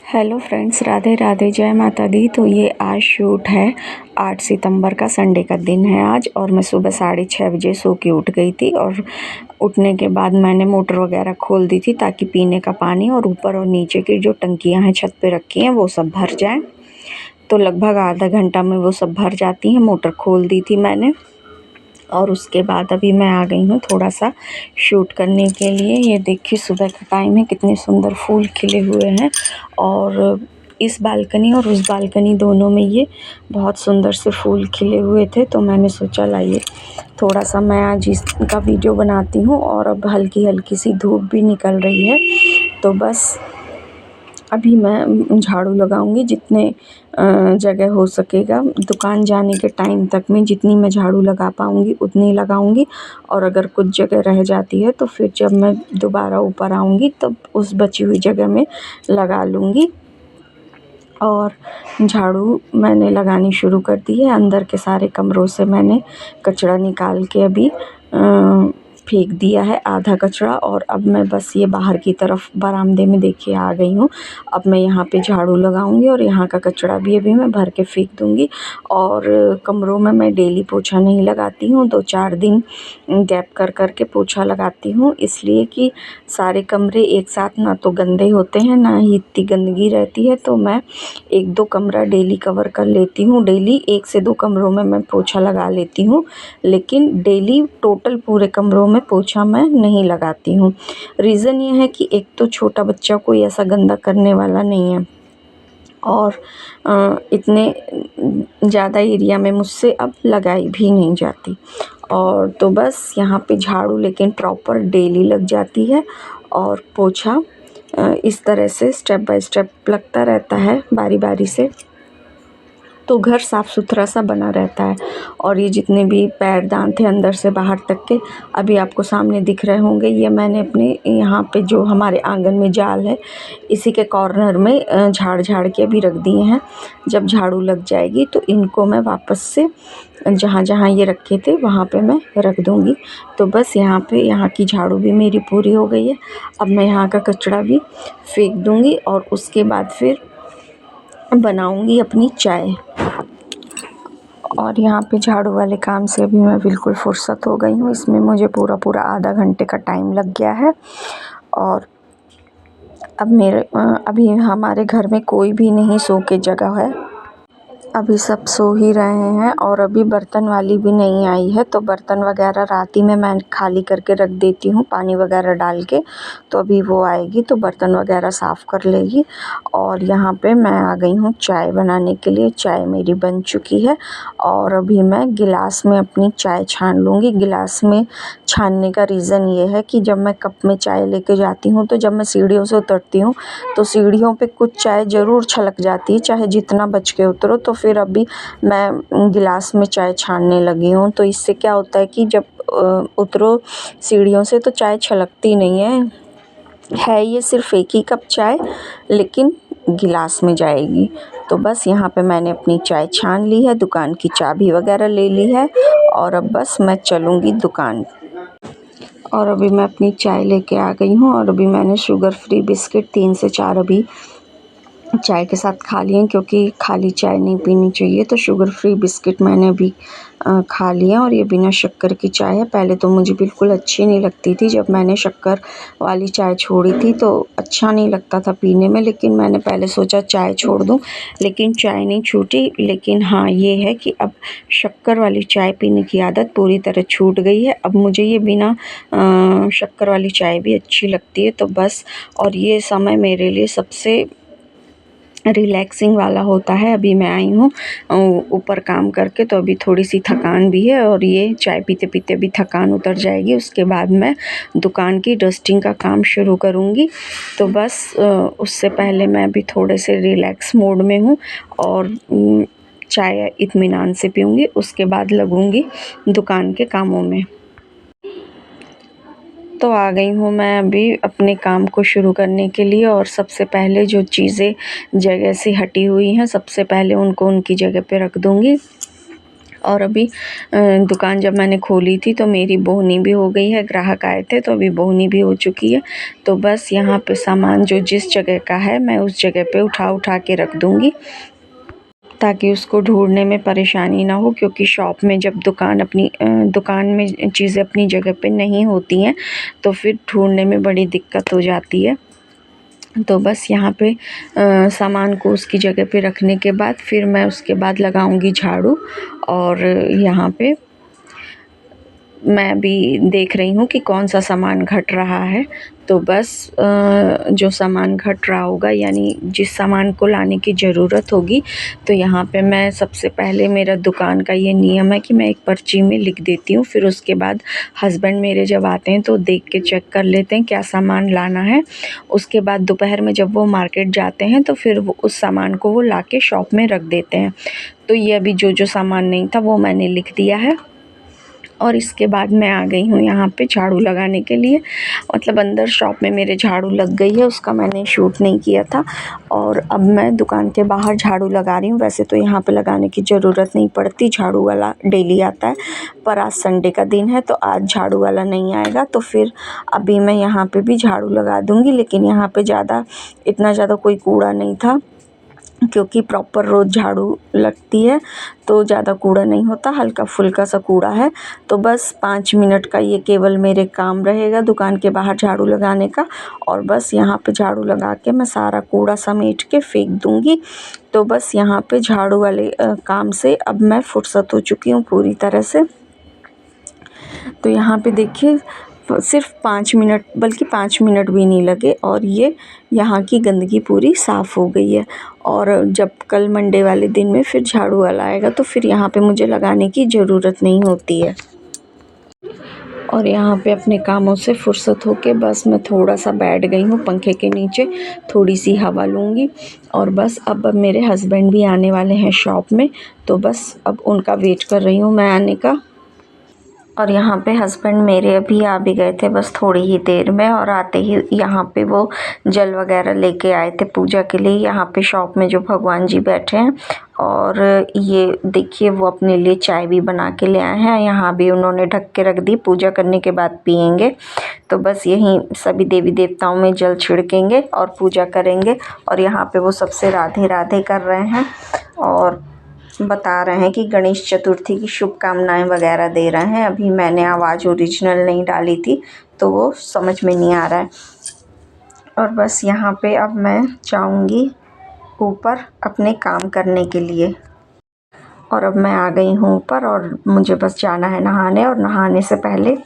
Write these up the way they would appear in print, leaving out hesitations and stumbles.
Hello friends, Radhe Radhe, जय माता दी। तो ये आज शूट है 8 सितंबर का, संडे का दिन है आज। और मैं सुबह 6:30 बजे सो के उठ गई थी। और उठने के बाद मैंने मोटर वगैरह खोल दी थी ताकि पीने का पानी और ऊपर और नीचे की जो टंकियां हैं छत पे रखी हैं वो सब भर जाएं। तो लगभग आधा घंटा में वो सब भर जाती हैं। मोटर खोल दी थी मैंने। और उसके बाद अभी मैं आ गई हूँ थोड़ा सा शूट करने के लिए। ये देखिए सुबह का टाइम है, कितने सुंदर फूल खिले हुए हैं। और इस बालकनी और उस बालकनी दोनों में ये बहुत सुंदर से फूल खिले हुए थे। तो मैंने सोचा लाइए थोड़ा सा मैं आज इसका वीडियो बनाती हूँ। और अब हल्की हल्की सी धूप भी निकल रही है। तो बस अभी मैं झाड़ू लगाऊंगी जितने जगह हो सकेगा। दुकान जाने के टाइम तक में जितनी मैं झाड़ू लगा पाऊंगी उतनी लगाऊंगी। और अगर कुछ जगह रह जाती है तो फिर जब मैं दोबारा ऊपर आऊंगी तब उस बची हुई जगह में लगा लूँगी। और झाड़ू मैंने लगानी शुरू कर दी है। अंदर के सारे कमरों से मैंने कचरा निकाल के अभी फेंक दिया है आधा कचरा। और अब मैं बस ये बाहर की तरफ बरामदे में देखिए आ गई हूँ। अब मैं यहाँ पे झाड़ू लगाऊंगी और यहाँ का कचरा भी अभी मैं भर के फेंक दूंगी। और कमरों में मैं डेली पोछा नहीं लगाती हूँ, 2-4 दिन गैप कर कर के पोछा लगाती हूँ। इसलिए कि सारे कमरे एक साथ ना तो गंदे होते हैं ना ही इतनी गंदगी रहती है। तो मैं 1-2 कमरा डेली कवर कर लेती हूँ। डेली 1 से 2 कमरों में मैं पोछा लगा लेती हूँ, लेकिन डेली टोटल पूरे कमरों में पोछा मैं नहीं लगाती हूँ। रीज़न ये है कि एक तो छोटा बच्चा कोई ऐसा गंदा करने वाला नहीं है। और इतने ज़्यादा एरिया में मुझसे अब लगाई भी नहीं जाती। और तो बस यहाँ पे झाड़ू लेकिन प्रॉपर डेली लग जाती है। और पोछा इस तरह से स्टेप बाय स्टेप लगता रहता है बारी बारी से। तो घर साफ़ सुथरा सा बना रहता है। और ये जितने भी पैरदान थे अंदर से बाहर तक के अभी आपको सामने दिख रहे होंगे। ये मैंने अपने यहाँ पे जो हमारे आंगन में जाल है इसी के कॉर्नर में झाड़ झाड़ के अभी रख दिए हैं। जब झाड़ू लग जाएगी तो इनको मैं वापस से जहाँ जहाँ ये रखे थे वहाँ पे मैं रख दूँगी। तो बस यहाँ पे यहाँ की झाड़ू भी मेरी पूरी हो गई है। अब मैं यहाँ का कचरा भी फेंक दूँगी और उसके बाद फिर बनाऊँगी अपनी चाय। और यहाँ पे झाड़ू वाले काम से अभी मैं बिल्कुल फुर्सत हो गई हूँ। इसमें मुझे पूरा आधा घंटे का टाइम लग गया है। और अब अभी हमारे घर में कोई भी नहीं सो के जगह है। अभी सब सो ही रहे हैं। और अभी बर्तन वाली भी नहीं आई है। तो बर्तन वगैरह रात ही में मैं खाली करके रख देती हूँ पानी वगैरह डाल के। तो अभी वो आएगी तो बर्तन वगैरह साफ़ कर लेगी। और यहाँ पे मैं आ गई हूँ चाय बनाने के लिए। चाय मेरी बन चुकी है और अभी मैं गिलास में अपनी चाय छान लूँगी। गिलास में छानने का रीज़न ये है कि जब मैं कप में चाय लेके जाती हूँ तो जब मैं सीढ़ियों से उतरती हूँ तो सीढ़ियों पे कुछ चाय ज़रूर छलक जाती है, चाहे जितना बच के उतरो। तो फिर अभी मैं गिलास में चाय छानने लगी हूँ। तो इससे क्या होता है कि जब उतरो सीढ़ियों से तो चाय छलकती नहीं है ये सिर्फ़ एक ही कप चाय, लेकिन गिलास में जाएगी। तो बस यहाँ पे मैंने अपनी चाय छान ली है, दुकान की चाबी वगैरह ले ली है और अब बस मैं चलूँगी दुकान। और अभी मैं अपनी चाय लेके आ गई हूँ। और अभी मैंने शुगर फ्री बिस्किट 3 से 4 अभी चाय के साथ खा लिए, क्योंकि खाली चाय नहीं पीनी चाहिए। तो शुगर फ्री बिस्किट मैंने अभी खा लिया। और ये बिना शक्कर की चाय है। पहले तो मुझे बिल्कुल अच्छी नहीं लगती थी, जब मैंने शक्कर वाली चाय छोड़ी थी तो अच्छा नहीं लगता था पीने में। लेकिन मैंने पहले सोचा चाय छोड़ दूं, लेकिन चाय नहीं छूटी। लेकिन हाँ ये है कि अब शक्कर वाली चाय पीने की आदत पूरी तरह छूट गई है। अब मुझे ये बिना शक्कर वाली चाय भी अच्छी लगती है। तो बस और ये समय मेरे लिए सबसे रिलैक्सिंग वाला होता है। अभी मैं आई हूँ ऊपर काम करके, तो अभी थोड़ी सी थकान भी है और ये चाय पीते पीते भी थकान उतर जाएगी। उसके बाद मैं दुकान की डस्टिंग का काम शुरू करूँगी। तो बस उससे पहले मैं अभी थोड़े से रिलैक्स मोड में हूँ और चाय इत्मीनान से पीऊँगी। उसके बाद लगूँगी दुकान के कामों में। तो आ गई हूँ मैं अभी अपने काम को शुरू करने के लिए। और सबसे पहले जो चीज़ें जगह से हटी हुई हैं सबसे पहले उनको उनकी जगह पे रख दूँगी। और अभी दुकान जब मैंने खोली थी तो मेरी बोहनी भी हो गई है, ग्राहक आए थे तो अभी बोहनी भी हो चुकी है। तो बस यहाँ पे सामान जो जिस जगह का है मैं उस जगह पे उठा के रख दूँगी ताकि उसको ढूंढने में परेशानी ना हो, क्योंकि शॉप में जब दुकान में चीज़ें अपनी जगह पे नहीं होती हैं तो फिर ढूंढने में बड़ी दिक्कत हो जाती है। तो बस यहाँ पे सामान को उसकी जगह पे रखने के बाद फिर मैं उसके बाद लगाऊंगी झाड़ू। और यहाँ पे मैं भी देख रही हूँ कि कौन सा सामान घट रहा है। तो बस जो सामान घट रहा होगा यानी जिस सामान को लाने की ज़रूरत होगी तो यहाँ पे मैं सबसे पहले, मेरा दुकान का ये नियम है कि मैं एक पर्ची में लिख देती हूँ। फिर उसके बाद हस्बैंड मेरे जब आते हैं तो देख के चेक कर लेते हैं क्या सामान लाना है। उसके बाद दोपहर में जब वो मार्केट जाते हैं तो फिर वो उस सामान को वो ला के शॉप में रख देते हैं। तो ये अभी जो सामान नहीं था वो मैंने लिख दिया है। और इसके बाद मैं आ गई हूँ यहाँ पे झाड़ू लगाने के लिए। मतलब अंदर शॉप में मेरे झाड़ू लग गई है, उसका मैंने शूट नहीं किया था। और अब मैं दुकान के बाहर झाड़ू लगा रही हूँ। वैसे तो यहाँ पे लगाने की ज़रूरत नहीं पड़ती, झाड़ू वाला डेली आता है, पर आज संडे का दिन है तो आज झाड़ू वाला नहीं आएगा। तो फिर अभी मैं यहाँ पे भी झाड़ू लगा दूँगी। लेकिन यहाँ पे इतना ज़्यादा कोई कूड़ा नहीं था, क्योंकि प्रॉपर रोज़ झाड़ू लगती है तो ज़्यादा कूड़ा नहीं होता, हल्का फुल्का सा कूड़ा है। तो बस 5 मिनट का ये केवल मेरे काम रहेगा दुकान के बाहर झाड़ू लगाने का। और बस यहाँ पे झाड़ू लगा के मैं सारा कूड़ा समेट के फेंक दूँगी। तो बस यहाँ पे झाड़ू वाले काम से अब मैं फुर्सत हो चुकी हूँ पूरी तरह से। तो यहाँ पे देखिए सिर्फ 5 मिनट, बल्कि 5 मिनट भी नहीं लगे और ये यहाँ की गंदगी पूरी साफ़ हो गई है। और जब कल मंडे वाले दिन में फिर झाड़ू वाला आएगा तो फिर यहाँ पे मुझे लगाने की ज़रूरत नहीं होती है। और यहाँ पे अपने कामों से फुर्सत होके बस मैं थोड़ा सा बैठ गई हूँ पंखे के नीचे, थोड़ी सी हवा लूँगी। और बस अब मेरे हस्बैंड भी आने वाले हैं शॉप में, तो बस अब उनका वेट कर रही हूँ मैं आने का। और यहाँ पे हस्बैंड मेरे अभी आ भी गए थे बस थोड़ी ही देर में। और आते ही यहाँ पे वो जल वगैरह लेके आए थे पूजा के लिए। यहाँ पे शॉप में जो भगवान जी बैठे हैं, और ये देखिए वो अपने लिए चाय भी बना के ले आए हैं। यहाँ भी उन्होंने ढक के रख दी, पूजा करने के बाद पियेंगे। तो बस यहीं सभी देवी देवताओं में जल छिड़केंगे और पूजा करेंगे। और यहाँ पे वो सबसे राधे राधे कर रहे हैं और बता रहे हैं कि गणेश चतुर्थी की शुभकामनाएं वगैरह दे रहे हैं। अभी मैंने आवाज़ ओरिजिनल नहीं डाली थी तो वो समझ में नहीं आ रहा है। और बस यहाँ पे अब मैं जाऊँगी ऊपर अपने काम करने के लिए। और अब मैं आ गई हूँ ऊपर और मुझे बस जाना है नहाने। और नहाने से पहले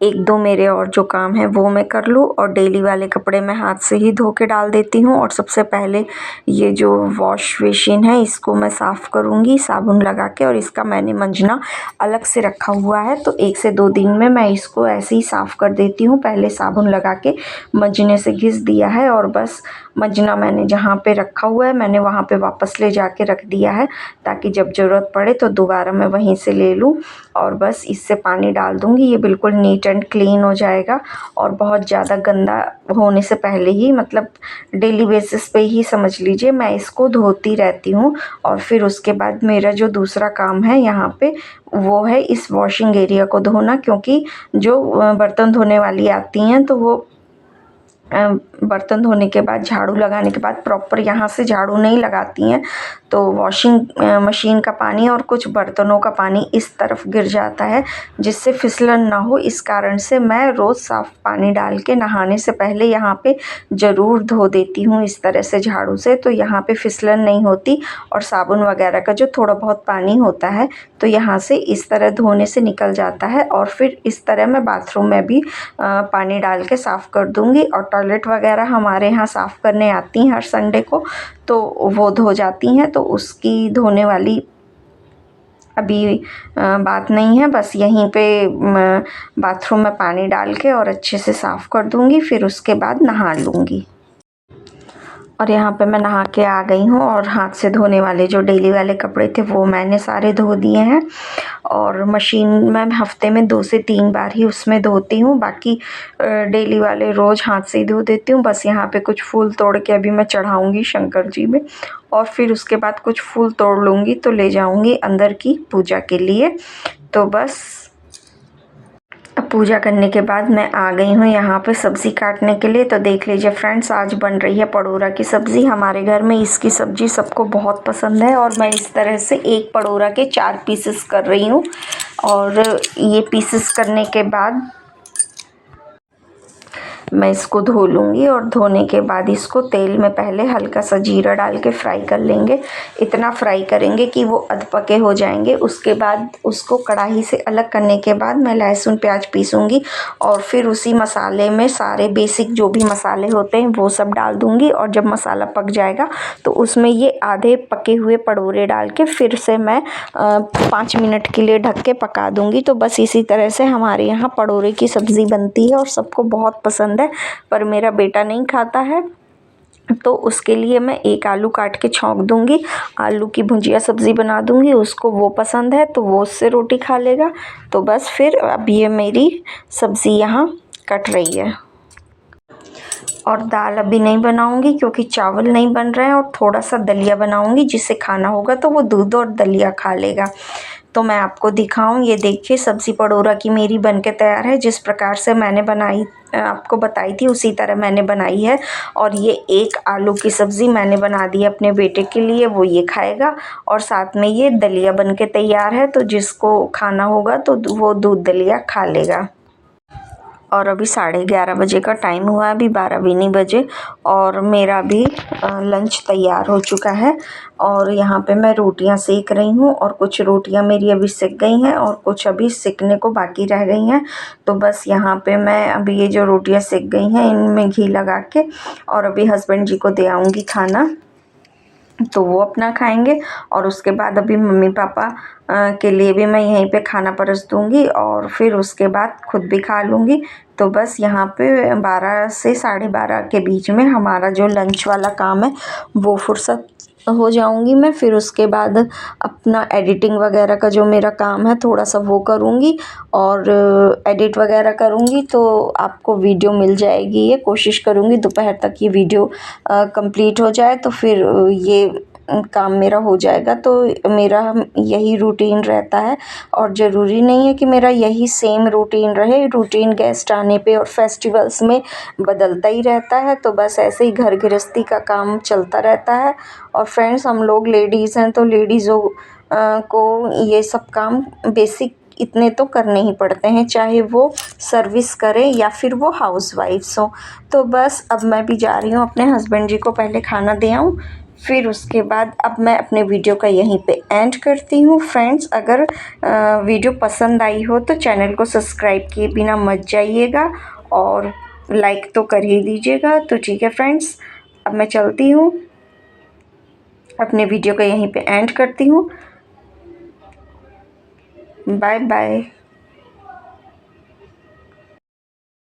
एक दो मेरे और जो काम है वो मैं कर लूँ। और डेली वाले कपड़े मैं हाथ से ही धो के डाल देती हूँ। और सबसे पहले ये जो वॉश बेसिन है इसको मैं साफ़ करूँगी साबुन लगा के। और इसका मैंने मंजना अलग से रखा हुआ है, तो 1 से 2 दिन में मैं इसको ऐसे ही साफ़ कर देती हूँ। पहले साबुन लगा के मंजने से घिस दिया है और बस मंजना मैंने जहाँ पे रखा हुआ है मैंने वहाँ पे वापस ले जाके रख दिया है, ताकि जब ज़रूरत पड़े तो दोबारा मैं वहीं से ले लूँ। और बस इससे पानी डाल दूँगी, ये बिल्कुल नीट एंड क्लीन हो जाएगा। और बहुत ज़्यादा गंदा होने से पहले ही, मतलब डेली बेसिस पे ही समझ लीजिए, मैं इसको धोती रहती हूँ। और फिर उसके बाद मेरा जो दूसरा काम है यहाँ पे वो है इस वॉशिंग एरिया को धोना, क्योंकि जो बर्तन धोने वाली आती हैं तो वो बर्तन धोने के बाद झाड़ू लगाने के बाद प्रॉपर यहाँ से झाड़ू नहीं लगाती हैं, तो वॉशिंग मशीन का पानी और कुछ बर्तनों का पानी इस तरफ गिर जाता है, जिससे फिसलन ना हो। इस कारण से मैं रोज़ साफ़ पानी डाल के नहाने से पहले यहाँ पे ज़रूर धो देती हूँ इस तरह से झाड़ू से, तो यहाँ पे फिसलन नहीं होती। और साबुन वगैरह का जो थोड़ा बहुत पानी होता है तो यहाँ से इस तरह धोने से निकल जाता है। और फिर इस तरह मैं बाथरूम में भी पानी डाल के साफ़ कर दूँगी। और टॉयलेट वगैरह हमारे यहाँ साफ़ करने आती हैं हर संडे को, तो वो धो जाती हैं, तो उसकी धोने वाली अभी बात नहीं है। बस यहीं पे बाथरूम में पानी डाल के और अच्छे से साफ़ कर दूँगी, फिर उसके बाद नहा लूँगी। और यहाँ पे मैं नहा के आ गई हूँ और हाथ से धोने वाले जो डेली वाले कपड़े थे वो मैंने सारे धो दिए हैं। और मशीन में हफ्ते में 2 से 3 बार ही उसमें धोती हूँ, बाकी डेली वाले रोज़ हाथ से ही धो देती हूँ। बस यहाँ पे कुछ फूल तोड़ के अभी मैं चढ़ाऊँगी शंकर जी में, और फिर उसके बाद कुछ फूल तोड़ लूँगी तो ले जाऊँगी अंदर की पूजा के लिए। तो बस अब पूजा करने के बाद मैं आ गई हूँ यहाँ पे सब्ज़ी काटने के लिए। तो देख लीजिए फ्रेंड्स, आज बन रही है पड़ोरा की सब्ज़ी। हमारे घर में इसकी सब्ज़ी सबको बहुत पसंद है और मैं इस तरह से एक पड़ोरा के 4 पीसेस कर रही हूँ। और ये पीसेस करने के बाद मैं इसको धो लूँगी, और धोने के बाद इसको तेल में पहले हल्का सा जीरा डाल के फ्राई कर लेंगे। इतना फ्राई करेंगे कि वो अधपके हो जाएंगे। उसके बाद उसको कढ़ाई से अलग करने के बाद मैं लहसुन प्याज पीसूँगी और फिर उसी मसाले में सारे बेसिक जो भी मसाले होते हैं वो सब डाल दूँगी। और जब मसाला पक जाएगा तो उसमें ये आधे पके हुए पड़ोरे डाल के फिर से मैं 5 मिनट के लिए ढक के पका दूँगी। तो बस इसी तरह से हमारे यहाँ पड़ोरे की सब्ज़ी बनती है और सबको बहुत पसंद है, पर मेरा बेटा नहीं खाता है तो उसके लिए मैं एक आलू काट के छौंक दूँगी। आलू की भुजिया सब्ज़ी बना दूँगी, उसको वो पसंद है तो वो उससे रोटी खा लेगा। तो बस फिर अब ये मेरी सब्ज़ी यहाँ कट रही है। और दाल अभी नहीं बनाऊँगी क्योंकि चावल नहीं बन रहे हैं, और थोड़ा सा दलिया बनाऊँगी, जिसे खाना होगा तो वो दूध और दलिया खा लेगा। तो मैं आपको दिखाऊँ, ये देखिए सब्ज़ी पड़ोरा की मेरी बनके तैयार है। जिस प्रकार से मैंने बनाई आपको बताई थी उसी तरह मैंने बनाई है। और ये एक आलू की सब्ज़ी मैंने बना दी है अपने बेटे के लिए, वो ये खाएगा। और साथ में ये दलिया बनके तैयार है, तो जिसको खाना होगा तो वो दूध दलिया खा लेगा। और अभी 11:30 बजे का टाइम हुआ है, अभी 12 भी नहीं बजे, और मेरा भी लंच तैयार हो चुका है। और यहाँ पे मैं रोटियाँ सेक रही हूँ, और कुछ रोटियाँ मेरी अभी सिक गई हैं और कुछ अभी सिकने को बाकी रह गई हैं। तो बस यहाँ पे मैं अभी ये जो रोटियाँ सिक गई हैं इनमें घी लगा के और अभी हस्बैंड जी को दे आऊँगी खाना, तो वो अपना खाएंगे। और उसके बाद अभी मम्मी पापा के लिए भी मैं यहीं पे खाना परस दूँगी और फिर उसके बाद खुद भी खा लूँगी। तो बस यहाँ पे 12 से 12:30 के बीच में हमारा जो लंच वाला काम है वो फुर्सत हो जाऊँगी मैं। फिर उसके बाद अपना एडिटिंग वगैरह का जो मेरा काम है थोड़ा सा वो करूँगी और एडिट वगैरह करूँगी, तो आपको वीडियो मिल जाएगी। ये कोशिश करूँगी दोपहर तक ये वीडियो कंप्लीट हो जाए, तो फिर ये काम मेरा हो जाएगा। तो मेरा यही रूटीन रहता है, और ज़रूरी नहीं है कि मेरा यही सेम रूटीन रहे। रूटीन गेस्ट आने पे और फेस्टिवल्स में बदलता ही रहता है। तो बस ऐसे ही घर गृहस्थी का काम चलता रहता है। और फ्रेंड्स, हम लोग लेडीज़ हैं तो लेडीज़ों को ये सब काम बेसिक इतने तो करने ही पड़ते हैं, चाहे वो सर्विस करें या फिर वो हाउसवाइफ्स हों। तो बस अब मैं भी जा रही हूँ अपने हस्बैंड जी को पहले खाना दे आऊँ, फिर उसके बाद अब मैं अपने वीडियो का यहीं पे एंड करती हूँ। फ्रेंड्स, अगर वीडियो पसंद आई हो तो चैनल को सब्सक्राइब किए बिना मत जाइएगा और लाइक तो कर ही दीजिएगा। तो ठीक है फ्रेंड्स, अब मैं चलती हूँ, अपने वीडियो का यहीं पे एंड करती हूँ। Bye bye.